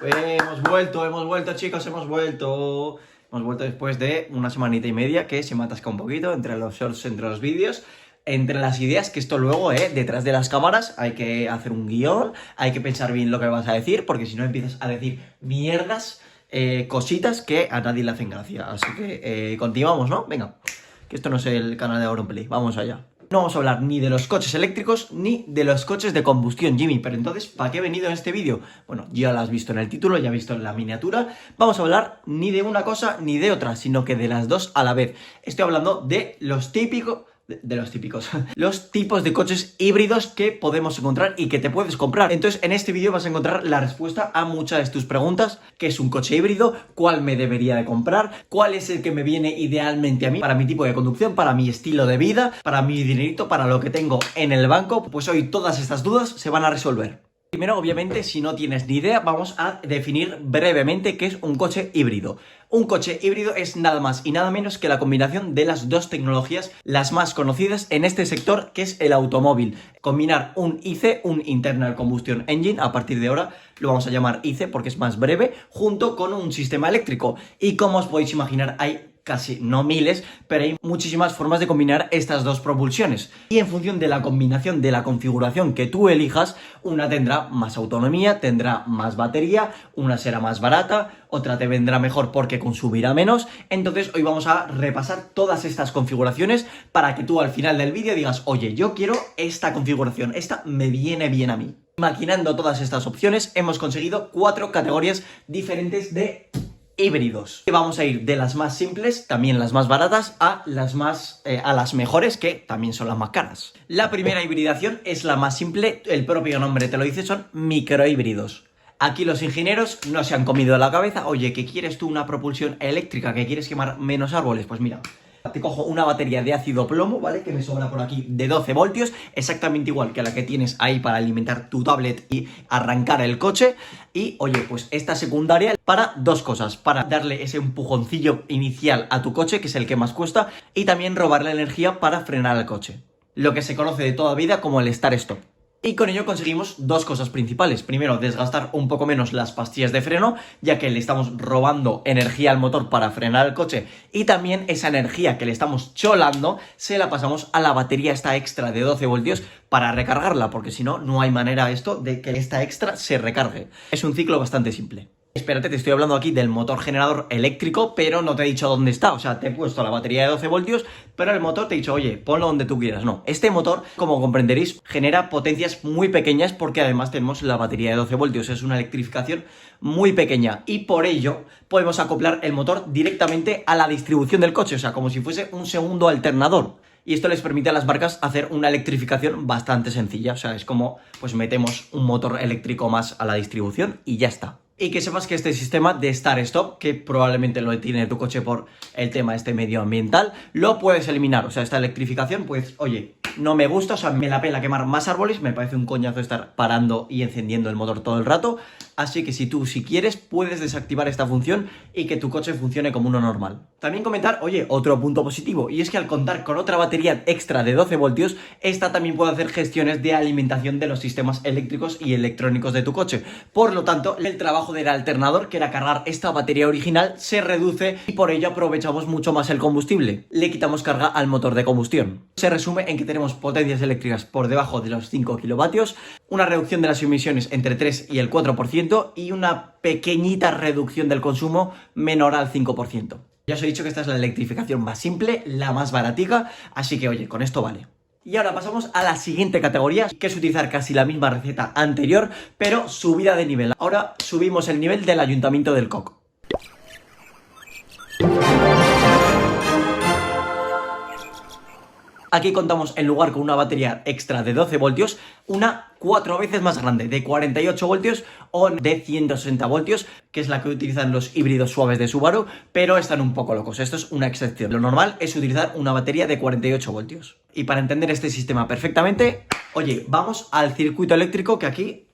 Hemos vuelto chicos, hemos vuelto. Hemos vuelto después de una semanita y media que se me atasca un poquito entre los shorts, entre los vídeos, entre las ideas, que esto luego, detrás de las cámaras hay que hacer un guión, hay que pensar bien lo que vas a decir, porque si no empiezas a decir mierdas, cositas que a nadie le hacen gracia. Así que continuamos, ¿no? Venga, que esto no es el canal de Auronplay, vamos allá. No vamos a hablar ni de los coches eléctricos ni de los coches de combustión, Jimmy. Pero entonces, ¿para qué he venido en este vídeo? Bueno, ya lo has visto en el título, ya has visto en la miniatura. Vamos a hablar ni de una cosa ni de otra, sino que de las dos a la vez. Estoy hablando de los típicos... los tipos de coches híbridos que podemos encontrar y que te puedes comprar. Entonces en este vídeo vas a encontrar la respuesta a muchas de tus preguntas: ¿qué es un coche híbrido? ¿Cuál me debería de comprar? ¿Cuál es el que me viene idealmente a mí, para mi tipo de conducción, para mi estilo de vida, para mi dinerito, para lo que tengo en el banco? Pues hoy todas estas dudas se van a resolver. Primero, obviamente, si no tienes ni idea, vamos a definir brevemente qué es un coche híbrido. Un coche híbrido es nada más y nada menos que la combinación de las dos tecnologías las más conocidas en este sector, que es el automóvil. Combinar un IC, un Internal Combustion Engine, a partir de ahora lo vamos a llamar IC porque es más breve, junto con un sistema eléctrico. Y como os podéis imaginar, hay casi, no miles, pero hay muchísimas formas de combinar estas dos propulsiones. Y en función de la combinación, de la configuración que tú elijas, una tendrá más autonomía, tendrá más batería, una será más barata, otra te vendrá mejor porque consumirá menos. Entonces hoy vamos a repasar todas estas configuraciones para que tú al final del vídeo digas: oye, yo quiero esta configuración, esta me viene bien a mí. Maquinando todas estas opciones, hemos conseguido 4 categorías diferentes de híbridos. Vamos a ir de las más simples, también las más baratas, a las mejores, que también son las más caras. La primera hibridación es la más simple, el propio nombre te lo dice, son microhíbridos. Aquí los ingenieros no se han comido la cabeza: oye, ¿que quieres tú una propulsión eléctrica, que quieres quemar menos árboles? Pues mira, te cojo una batería de ácido plomo, ¿vale? Que me sobra por aquí, de 12 voltios, exactamente igual que la que tienes ahí para alimentar tu tablet y arrancar el coche. Y, oye, pues esta secundaria para dos cosas: para darle ese empujoncillo inicial a tu coche, que es el que más cuesta, y también robarle energía para frenar el coche. Lo que se conoce de toda vida como el start-stop. Y con ello conseguimos dos cosas principales. Primero, desgastar un poco menos las pastillas de freno, ya que le estamos robando energía al motor para frenar el coche, y también esa energía que le estamos cholando se la pasamos a la batería esta extra de 12 voltios para recargarla, porque si no, no hay manera esto de que esta extra se recargue. Es un ciclo bastante simple. Espérate, te estoy hablando aquí del motor generador eléctrico, pero no te he dicho dónde está. O sea, te he puesto la batería de 12 voltios, pero el motor te he dicho: oye, ponlo donde tú quieras. No, este motor, como comprenderéis, genera potencias muy pequeñas, porque además tenemos la batería de 12 voltios. Es una electrificación muy pequeña y por ello podemos acoplar el motor directamente a la distribución del coche, o sea, como si fuese un segundo alternador. Y esto les permite a las marcas hacer una electrificación bastante sencilla. O sea, es como, pues metemos un motor eléctrico más a la distribución y ya está. Y que sepas que este sistema de start-stop, que probablemente lo tiene tu coche por el tema este medioambiental, lo puedes eliminar. O sea, esta electrificación, pues, oye, no me gusta, o sea, me la pela quemar más árboles, me parece un coñazo estar parando y encendiendo el motor todo el rato. Así que si quieres, puedes desactivar esta función y que tu coche funcione como uno normal. También comentar, oye, otro punto positivo, y es que al contar con otra batería extra de 12 voltios, esta también puede hacer gestiones de alimentación de los sistemas eléctricos y electrónicos de tu coche. Por lo tanto, el trabajo del alternador, que era cargar esta batería original, se reduce y por ello aprovechamos mucho más el combustible. Le quitamos carga al motor de combustión. Se resume en que tenemos potencias eléctricas por debajo de los 5 kilovatios, una reducción de las emisiones entre 3 y el 4% y una pequeñita reducción del consumo menor al 5%. Ya os he dicho que esta es la electrificación más simple, la más baratica, así que oye, con esto vale. Y ahora pasamos a la siguiente categoría, que es utilizar casi la misma receta anterior, pero subida de nivel. Ahora subimos el nivel del Ayuntamiento del Coco. Aquí contamos, en lugar con una batería extra de 12 voltios, una 4 veces más grande, de 48 voltios o de 160 voltios, que es la que utilizan los híbridos suaves de Subaru, pero están un poco locos. Esto es una excepción. Lo normal es utilizar una batería de 48 voltios. Y para entender este sistema perfectamente, oye, vamos al circuito eléctrico, que aquí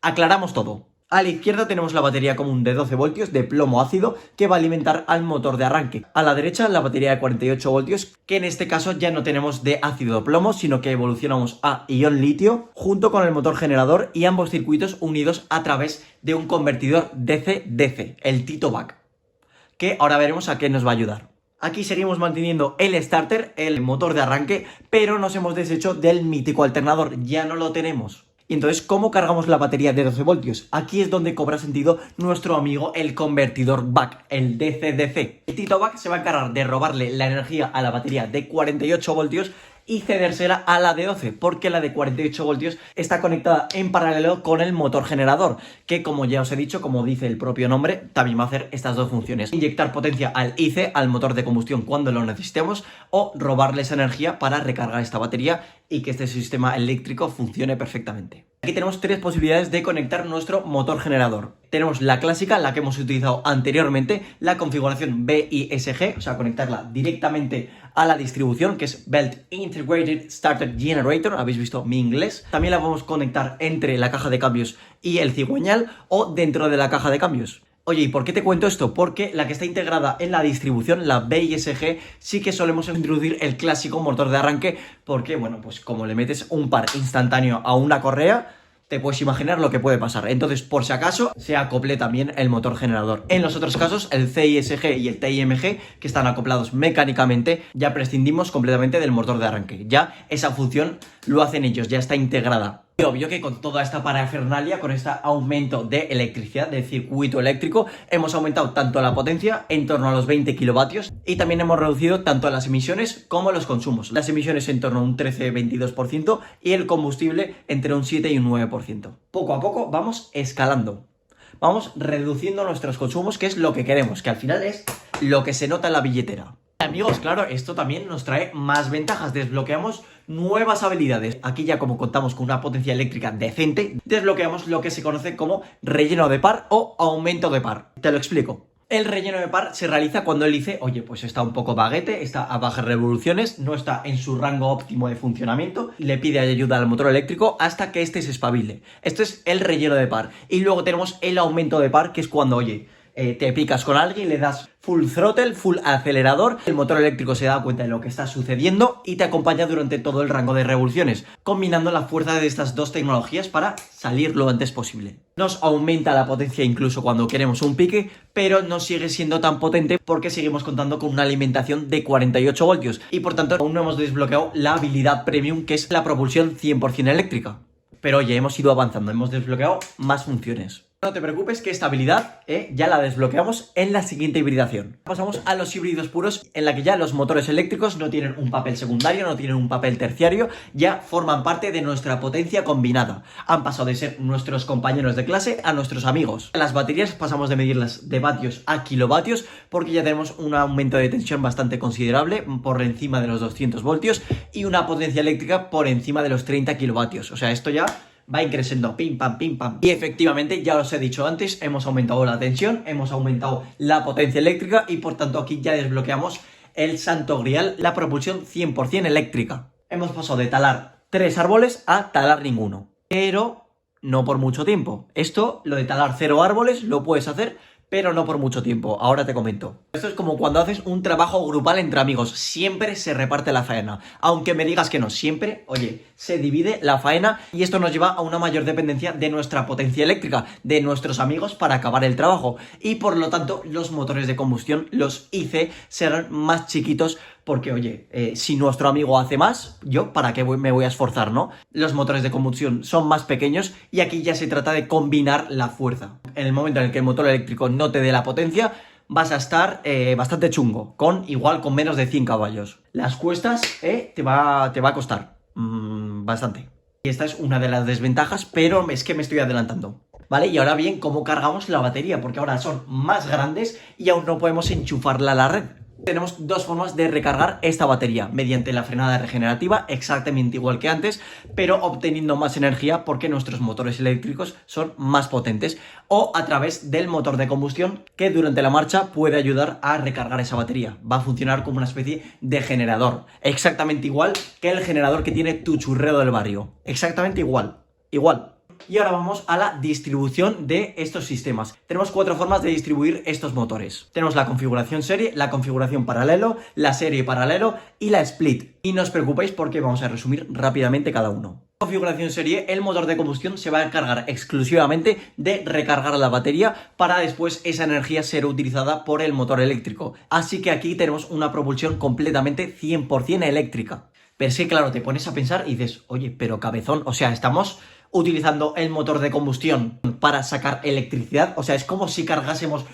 aclaramos todo. A la izquierda tenemos la batería común de 12 voltios de plomo ácido que va a alimentar al motor de arranque. A la derecha la batería de 48 voltios que en este caso ya no tenemos de ácido plomo, sino que evolucionamos a ion litio junto con el motor generador y ambos circuitos unidos a través de un convertidor DC-DC, el Tito-Back, que ahora veremos a qué nos va a ayudar. Aquí seguimos manteniendo el starter, el motor de arranque, pero nos hemos deshecho del mítico alternador, ya no lo tenemos. Y entonces, ¿cómo cargamos la batería de 12 voltios? Aquí es donde cobra sentido nuestro amigo el convertidor back, el DC-DC. El Tito-Back se va a encargar de robarle la energía a la batería de 48 voltios y cedérsela a la de 12, porque la de 48 voltios está conectada en paralelo con el motor generador, que como ya os he dicho, como dice el propio nombre, también va a hacer estas dos funciones: inyectar potencia al IC, al motor de combustión, cuando lo necesitemos, o robarles energía para recargar esta batería y que este sistema eléctrico funcione perfectamente. Aquí tenemos tres posibilidades de conectar nuestro motor generador. Tenemos la clásica, la que hemos utilizado anteriormente, la configuración BISG, o sea, conectarla directamente a la distribución, que es Belt Integrated Starter Generator, habéis visto mi inglés. También la podemos conectar entre la caja de cambios y el cigüeñal o dentro de la caja de cambios. Oye, ¿y por qué te cuento esto? Porque la que está integrada en la distribución, la BISG, sí que solemos introducir el clásico motor de arranque, porque, bueno, pues como le metes un par instantáneo a una correa, te puedes imaginar lo que puede pasar. Entonces, por si acaso, se acople también el motor generador. En los otros casos, el CISG y el TIMG, que están acoplados mecánicamente, ya prescindimos completamente del motor de arranque. Ya esa función lo hacen ellos, ya está integrada. Y obvio que con toda esta parafernalia, con este aumento de electricidad, del circuito eléctrico, hemos aumentado tanto la potencia, en torno a los 20 kilovatios, y también hemos reducido tanto las emisiones como los consumos. Las emisiones en torno a un 13-22% y el combustible entre un 7 y un 9%. Poco a poco vamos escalando. Vamos reduciendo nuestros consumos, que es lo que queremos, que al final es lo que se nota en la billetera. Amigos, claro, esto también nos trae más ventajas, desbloqueamos nuevas habilidades. Aquí ya como contamos con una potencia eléctrica decente, desbloqueamos lo que se conoce como relleno de par o aumento de par. Te lo explico. El relleno de par se realiza cuando el IC, oye, pues está un poco baguete, está a bajas revoluciones, no está en su rango óptimo de funcionamiento y le pide ayuda al motor eléctrico hasta que éste se espabile. Esto es el relleno de par. Y luego tenemos el aumento de par, que es cuando, oye, te picas con alguien, le das full throttle, full acelerador, el motor eléctrico se da cuenta de lo que está sucediendo y te acompaña durante todo el rango de revoluciones, combinando la fuerza de estas dos tecnologías para salir lo antes posible. Nos aumenta la potencia incluso cuando queremos un pique, pero no sigue siendo tan potente porque seguimos contando con una alimentación de 48 voltios y por tanto aún no hemos desbloqueado la habilidad premium, que es la propulsión 100% eléctrica. Pero oye, hemos ido avanzando, hemos desbloqueado más funciones. No te preocupes que esta habilidad ya la desbloqueamos en la siguiente hibridación. Pasamos a los híbridos puros, en la que ya los motores eléctricos no tienen un papel secundario, no tienen un papel terciario, ya forman parte de nuestra potencia combinada. Han pasado de ser nuestros compañeros de clase a nuestros amigos. Las baterías pasamos de medirlas de vatios a kilovatios porque ya tenemos un aumento de tensión bastante considerable, por encima de los 200 voltios, y una potencia eléctrica por encima de los 30 kilovatios. O sea, esto ya va increciendo, pim pam, pim pam. Y efectivamente, ya os he dicho antes, hemos aumentado la tensión, hemos aumentado la potencia eléctrica y por tanto aquí ya desbloqueamos el santo grial, la propulsión 100% eléctrica. Hemos pasado de talar 3 árboles a talar ninguno, pero no por mucho tiempo. Esto, lo de talar 0 árboles, lo puedes hacer, pero no por mucho tiempo. Ahora te comento. Esto es como cuando haces un trabajo grupal entre amigos. Siempre se reparte la faena. Aunque me digas que no, siempre, oye, se divide la faena y esto nos lleva a una mayor dependencia de nuestra potencia eléctrica, de nuestros amigos para acabar el trabajo. Y por lo tanto, los motores de combustión, los IC, serán más chiquitos porque, oye, si nuestro amigo hace más, yo para qué me voy a esforzar, ¿no? Los motores de combustión son más pequeños y aquí ya se trata de combinar la fuerza. En el momento en el que el motor eléctrico no te dé la potencia, vas a estar bastante chungo, con menos de 100 caballos. Las cuestas te va a costar bastante. Y esta es una de las desventajas, pero es que me estoy adelantando. ¿Vale? Y ahora bien, ¿cómo cargamos la batería? Porque ahora son más grandes y aún no podemos enchufarla a la red. Tenemos dos formas de recargar esta batería, mediante la frenada regenerativa, exactamente igual que antes, pero obteniendo más energía porque nuestros motores eléctricos son más potentes, o a través del motor de combustión que durante la marcha puede ayudar a recargar esa batería. Va a funcionar como una especie de generador, exactamente igual que el generador que tiene tu churrero del barrio, exactamente igual. Y ahora vamos a la distribución de estos sistemas. Tenemos 4 formas de distribuir estos motores. Tenemos la configuración serie, la configuración paralelo, la serie paralelo y la split. Y no os preocupéis porque vamos a resumir rápidamente cada uno. Configuración serie, el motor de combustión se va a encargar exclusivamente de recargar la batería para después esa energía ser utilizada por el motor eléctrico. Así que aquí tenemos una propulsión completamente 100% eléctrica. Pero es que claro, te pones a pensar y dices, oye, pero cabezón, o sea, estamos utilizando el motor de combustión para sacar electricidad, o sea, es como si cargásemos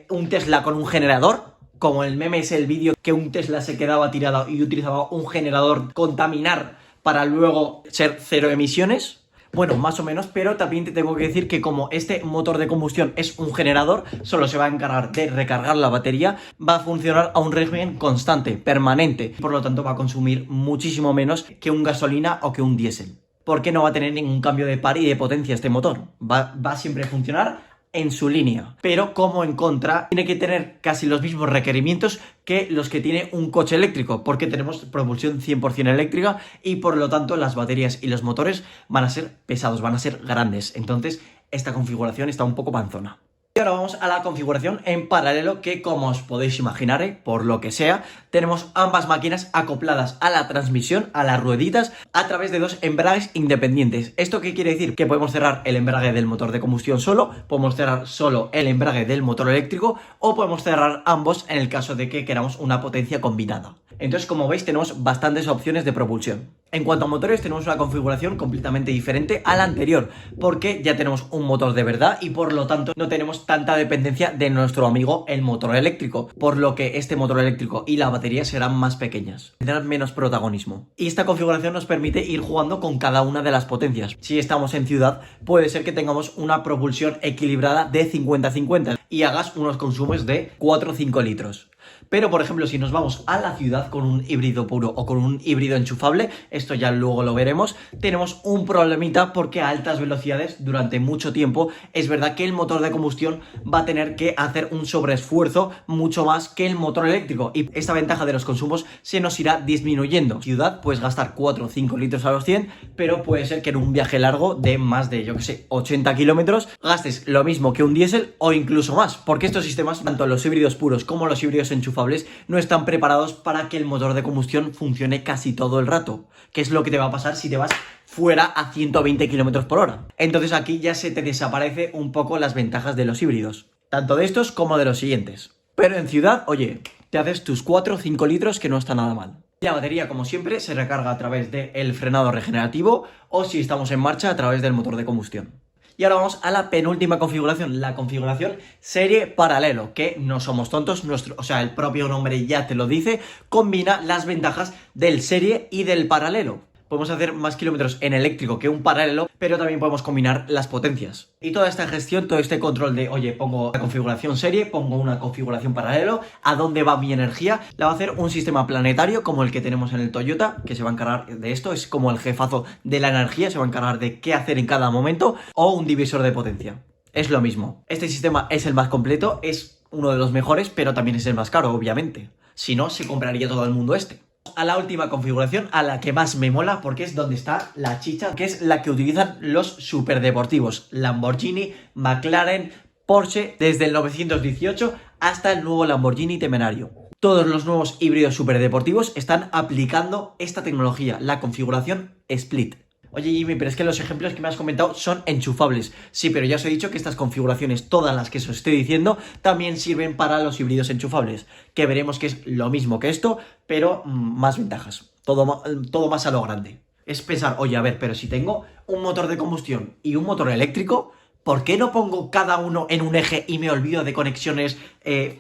un Tesla con un generador, como el meme es el vídeo que un Tesla se quedaba tirado y utilizaba un generador contaminar para luego ser cero emisiones. Bueno, más o menos, pero también te tengo que decir que como este motor de combustión es un generador, solo se va a encargar de recargar la batería, va a funcionar a un régimen constante, permanente, por lo tanto va a consumir muchísimo menos que un gasolina o que un diésel. Porque no va a tener ningún cambio de par y de potencia este motor, va siempre a funcionar en su línea, pero como en contra tiene que tener casi los mismos requerimientos que los que tiene un coche eléctrico, porque tenemos propulsión 100% eléctrica y por lo tanto las baterías y los motores van a ser pesados, van a ser grandes, entonces esta configuración está un poco panzona. Y ahora vamos a la configuración en paralelo que, como os podéis imaginar, por lo que sea, tenemos ambas máquinas acopladas a la transmisión, a las rueditas, a través de 2 embragues independientes. ¿Esto qué quiere decir? Que podemos cerrar el embrague del motor de combustión solo, podemos cerrar solo el embrague del motor eléctrico o podemos cerrar ambos en el caso de que queramos una potencia combinada. Entonces, como veis, tenemos bastantes opciones de propulsión. En cuanto a motores, tenemos una configuración completamente diferente a la anterior, porque ya tenemos un motor de verdad y por lo tanto no tenemos tanta dependencia de nuestro amigo el motor eléctrico, por lo que este motor eléctrico y la batería serán más pequeñas, tendrán menos protagonismo. Y esta configuración nos permite ir jugando con cada una de las potencias. Si estamos en ciudad, puede ser que tengamos una propulsión equilibrada de 50-50 y hagas unos consumos de 4 o 5 litros. Pero, por ejemplo, si nos vamos a la ciudad con un híbrido puro o con un híbrido enchufable, esto ya luego lo veremos, tenemos un problemita porque a altas velocidades, durante mucho tiempo, es verdad que el motor de combustión va a tener que hacer un sobreesfuerzo mucho más que el motor eléctrico y esta ventaja de los consumos se nos irá disminuyendo. Ciudad, puedes gastar 4 o 5 litros a los 100, pero puede ser que en un viaje largo de más de, yo que sé, 80 kilómetros, gastes lo mismo que un diésel o incluso más, porque estos sistemas, tanto los híbridos puros como los híbridos enchufables, no están preparados para que el motor de combustión funcione casi todo el rato, que es lo que te va a pasar si te vas fuera a 120 km por hora. Entonces aquí ya se te desaparece un poco las ventajas de los híbridos, tanto de estos como de los siguientes. Pero en ciudad, oye, te haces tus 4 o 5 litros que no está nada mal. La batería, como siempre, se recarga a través del frenado regenerativo o si estamos en marcha a través del motor de combustión. Y ahora vamos a la penúltima configuración, la configuración serie paralelo, que no somos tontos, o sea, el propio nombre ya te lo dice, combina las ventajas del serie y del paralelo. Podemos hacer más kilómetros en eléctrico que un paralelo, pero también podemos combinar las potencias. Y toda esta gestión, todo este control de, oye, pongo la configuración serie, pongo una configuración paralelo, a dónde va mi energía, la va a hacer un sistema planetario como el que tenemos en el Toyota, que se va a encargar de esto, es como el jefazo de la energía, se va a encargar de qué hacer en cada momento, o un divisor de potencia. Es lo mismo. Este sistema es el más completo, es uno de los mejores, pero también es el más caro, obviamente. Si no, se compraría todo el mundo este. A la última configuración, a la que más me mola porque es donde está la chicha, que es la que utilizan los superdeportivos Lamborghini, McLaren, Porsche, desde el 918 hasta el nuevo Lamborghini Temerario. Todos los nuevos híbridos superdeportivos están aplicando esta tecnología, la configuración Split. Oye Jimmy, pero es que los ejemplos que me has comentado son enchufables. Sí, pero ya os he dicho que estas configuraciones, todas las que os estoy diciendo, también sirven para los híbridos enchufables, que veremos que es lo mismo que esto, pero más ventajas. Todo más a lo grande. Es pensar, oye, a ver, pero si tengo un motor de combustión y un motor eléctrico, ¿por qué no pongo cada uno en un eje y me olvido de conexiones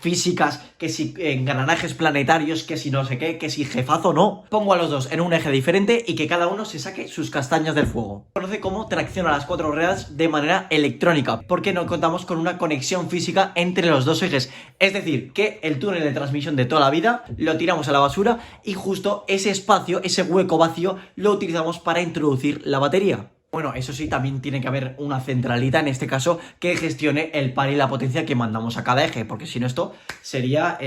físicas, que si engranajes planetarios, que si no sé qué, que si jefazo no? Pongo a los dos en un eje diferente y que cada uno se saque sus castañas del fuego. Se conoce como tracción a las 4 ruedas de manera electrónica, porque no contamos con una conexión física entre los dos ejes. Es decir, que el túnel de transmisión de toda la vida lo tiramos a la basura y justo ese espacio, ese hueco vacío, lo utilizamos para introducir la batería. Bueno, eso sí, también tiene que haber una centralita, en este caso, que gestione el par y la potencia que mandamos a cada eje, porque si no esto sería,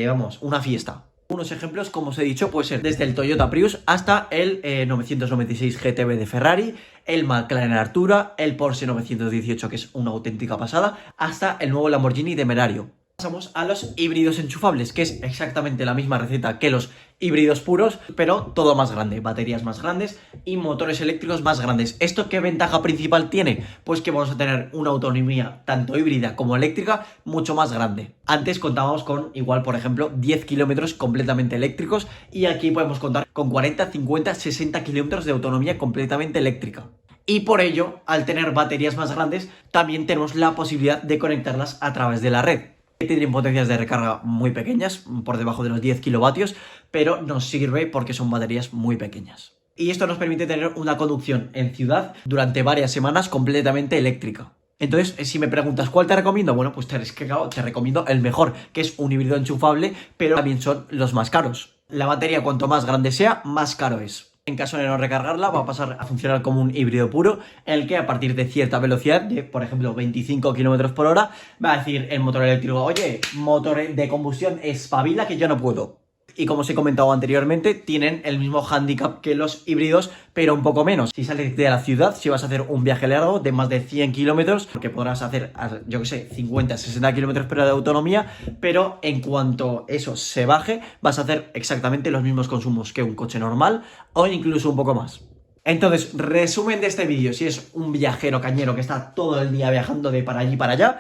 vamos, una fiesta. Unos ejemplos, como os he dicho, puede ser desde el Toyota Prius hasta el 996 GTB de Ferrari, el McLaren Artura, el Porsche 918, que es una auténtica pasada, hasta el nuevo Lamborghini Temerario. Pasamos a los híbridos enchufables, que es exactamente la misma receta que los híbridos puros, pero todo más grande, baterías más grandes y motores eléctricos más grandes. ¿Esto qué ventaja principal tiene? Pues que vamos a tener una autonomía tanto híbrida como eléctrica mucho más grande. Antes contábamos con igual, por ejemplo, 10 kilómetros completamente eléctricos y aquí podemos contar con 40, 50, 60 kilómetros de autonomía completamente eléctrica. Y por ello, al tener baterías más grandes, también tenemos la posibilidad de conectarlas a través de la red. Tienen potencias de recarga muy pequeñas, por debajo de los 10 kilovatios, pero nos sirve porque son baterías muy pequeñas. Y esto nos permite tener una conducción en ciudad durante varias semanas completamente eléctrica. Entonces, si me preguntas cuál te recomiendo, bueno, pues te recomiendo el mejor, que es un híbrido enchufable, pero también son los más caros. La batería cuanto más grande sea, más caro es. En caso de no recargarla, va a pasar a funcionar como un híbrido puro, en el que a partir de cierta velocidad, de por ejemplo 25 km por hora, va a decir el motor eléctrico: oye, motor de combustión, espabila que yo no puedo. Y como os he comentado anteriormente, tienen el mismo hándicap que los híbridos, pero un poco menos. Si sales de la ciudad, si vas a hacer un viaje largo de más de 100 kilómetros, porque podrás hacer, yo que sé, 50, 60 kilómetros por hora de autonomía, pero en cuanto eso se baje, vas a hacer exactamente los mismos consumos que un coche normal o incluso un poco más. Entonces, resumen de este vídeo: si es un viajero cañero que está todo el día viajando de para allí para allá,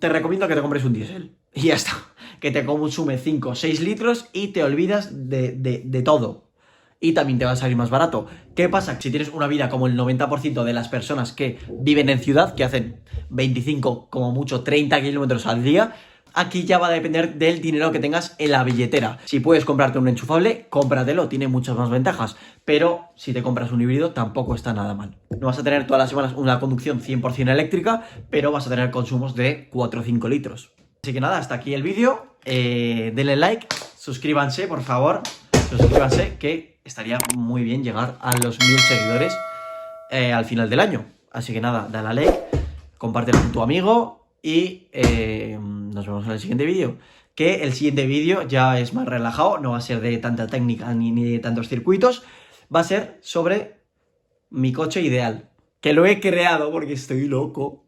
te recomiendo que te compres un diésel. Y ya está, que te consume 5 o 6 litros y te olvidas de todo. Y también te va a salir más barato. ¿Qué pasa? Si tienes una vida como el 90% de las personas que viven en ciudad, que hacen 25, como mucho 30 kilómetros al día, aquí ya va a depender del dinero que tengas en la billetera. Si puedes comprarte un enchufable, cómpratelo, tiene muchas más ventajas. Pero si te compras un híbrido, tampoco está nada mal. No vas a tener todas las semanas una conducción 100% eléctrica, pero vas a tener consumos de 4 o 5 litros. Así que nada, hasta aquí el vídeo. Denle like, suscríbanse, por favor. Suscríbanse, que estaría muy bien llegar a los 1000 seguidores al final del año. Así que nada, dale a like, compártelo con tu amigo y nos vemos en el siguiente vídeo. Que el siguiente vídeo ya es más relajado, no va a ser de tanta técnica ni de tantos circuitos. Va a ser sobre mi coche ideal, que lo he creado porque estoy loco.